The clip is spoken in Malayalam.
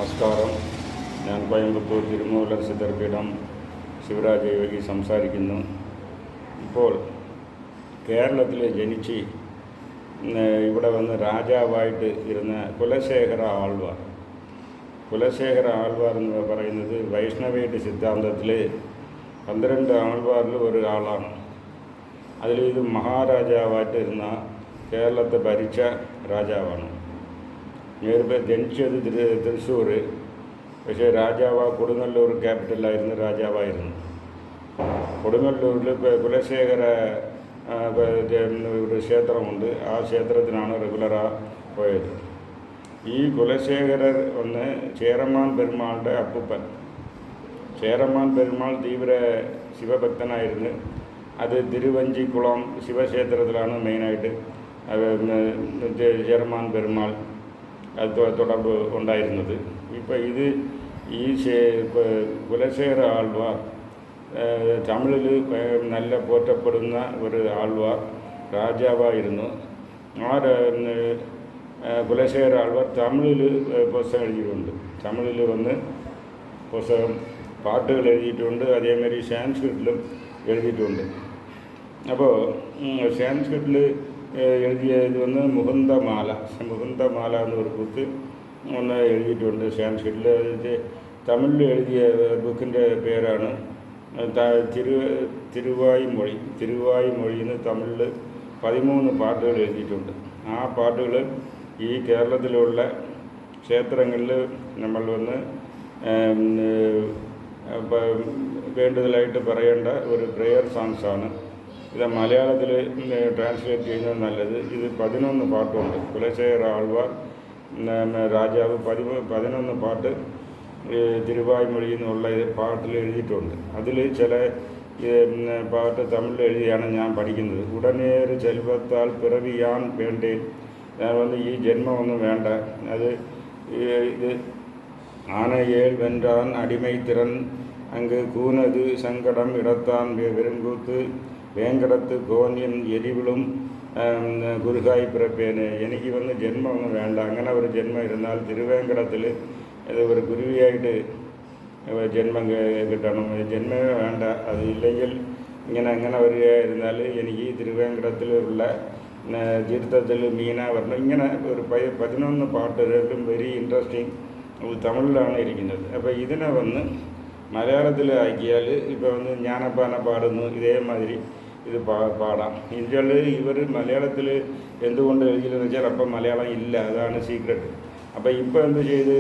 നമസ്കാരം. ഞാൻ കോയമ്പത്തൂർ തിരുമൂലർ സിദ്ധർപീഠം ശിവരാജ് യോഗി സംസാരിക്കുന്നു. ഇപ്പോൾ കേരളത്തിൽ ജനിച്ച് ഇവിടെ വന്ന് രാജാവായിട്ട് ഇരുന്ന കുലശേഖര ആൾവാർ എന്ന് പറയുന്നത് വൈഷ്ണവേട്ട് സിദ്ധാന്തത്തിൽ 12 ആൾവാറിൽ ഒരു ആളാണ്. അതിൽ ഇത് മഹാരാജാവായിട്ട് ഇരുന്ന കേരളത്തെ ഭരിച്ച രാജാവാണ്. ജനിച്ചത് തൃശ്ശൂർ, പക്ഷേ കൊടുങ്ങല്ലൂർ ക്യാപിറ്റലായിരുന്ന രാജാവായിരുന്നു. കൊടുങ്ങല്ലൂരിൽ കുലശേഖര ഒരു ക്ഷേത്രമുണ്ട്. ആ ക്ഷേത്രത്തിനാണ് റെഗുലറായി പോയത്. ഈ കുലശേഖരർ വന്ന് ചേരമാൻ പെരുമാളുടെ അപ്പൂപ്പൻ. ചേരമാൻ പെരുമാൾ തീവ്ര ശിവഭക്തനായിരുന്നു. അത് തിരുവഞ്ചിക്കുളം ശിവക്ഷേത്രത്തിലാണ് മെയിനായിട്ട് ചേരമാൻ പെരുമാൾ അത് തുടർബ് ഉണ്ടായിരുന്നത്. ഇപ്പോൾ ഈ കുലശേഖര ആൾവാർ തമിഴിൽ നല്ല പോറ്റപ്പെടുന്ന ഒരു ആൾവാർ രാജാവായിരുന്നു. ആ കുലശേഖര ആൾവാർ തമിഴിൽ പുസ്തകം എഴുതിയിട്ടുണ്ട്. തമിഴിൽ വന്ന് പുസ്തകം പാട്ടുകൾ എഴുതിയിട്ടുണ്ട്. അതേമാതിരി സാൻസ്ക്രിറ്റിലും എഴുതിയിട്ടുണ്ട്. അപ്പോൾ സാൻസ്ക്രിറ്റിൽ എഴുതിയത് വന്ന് മുകുന്ദമാല എന്നൊരു ബുക്ക് ഒന്ന് എഴുതിയിട്ടുണ്ട് സാൻസ്ക്രിറ്റിൽ. തമിഴിൽ എഴുതിയ ബുക്കിൻ്റെ പേരാണ് തിരുവായ്മൊഴി എന്ന് തമിഴിൽ 13 പാട്ടുകൾ എഴുതിയിട്ടുണ്ട്. ആ പാട്ടുകൾ ഈ കേരളത്തിലുള്ള ക്ഷേത്രങ്ങളിൽ നമ്മൾ വന്ന് വേണ്ടതിലായിട്ട് പറയേണ്ട ഒരു പ്രെയർ സോങ്സാണ്. ഇത് മലയാളത്തിൽ ട്രാൻസ്ലേറ്റ് ചെയ്യുന്നത് നല്ലത്. ഇത് 11 പാട്ടുണ്ട്. കുലശേഖര ആൾവാർ രാജാവ് 11 പാട്ട് തിരുവായ്മൊഴി എന്നുള്ള പാട്ടിൽ എഴുതിയിട്ടുണ്ട്. അതിൽ ചില പാട്ട് തമിഴിൽ എഴുതിയാണ് ഞാൻ പഠിക്കുന്നത്. ഉടനേറ് ചെൽവത്താൽ പിറവിയാൻ വേണ്ടേൻ. ഞാൻ വന്ന് ഈ ജന്മമൊന്നും വേണ്ട. അത് ഇത് ആനയേൽ വെன்றான் അടിമൈ തിറൻ അങ്ക് കൂനത് സങ്കടം ഇടത്താൻ വെറുങ്കൂത്ത് വേങ്കടത്ത് കോന്യൻ എരിവിളും ഗുരുഹായി പിറപ്പേന്. എനിക്ക് വന്ന് ജന്മമൊന്നും വേണ്ട. അങ്ങനെ ഒരു ജന്മം ഇരുന്നാൽ തിരുവേങ്കടത്തിൽ ഒരു ഗുരുവിയായിട്ട് ജന്മം കിട്ടണം. ജന്മമേ വേണ്ട. അതില്ലെങ്കിൽ അങ്ങനെ വരികയായിരുന്നാൽ എനിക്ക് തിരുവേങ്കടത്തിലുള്ള തീർത്ഥത്തിൽ മീന വരണം. ഇങ്ങനെ ഒരു 11 പാട്ട്, രണ്ടും വെരി ഇൻട്രസ്റ്റിംഗ്. തമിഴിലാണ് ഇരിക്കുന്നത്. അപ്പോൾ ഇതിനെ വന്ന് മലയാളത്തിൽ ആക്കിയാൽ ഇപ്പോൾ വന്ന് ഞാനപ്പാന പാടുന്നു, ഇതേമാതിരി ഇത് പാടാം. ഇന്ത്യയിൽ ഇവർ മലയാളത്തിൽ എന്തുകൊണ്ട് എഴുതിയില്ലെന്ന് വെച്ചാൽ അപ്പം മലയാളം ഇല്ല. അതാണ് സീക്രട്ട്. അപ്പോൾ ഇപ്പോൾ എന്ത് ചെയ്ത്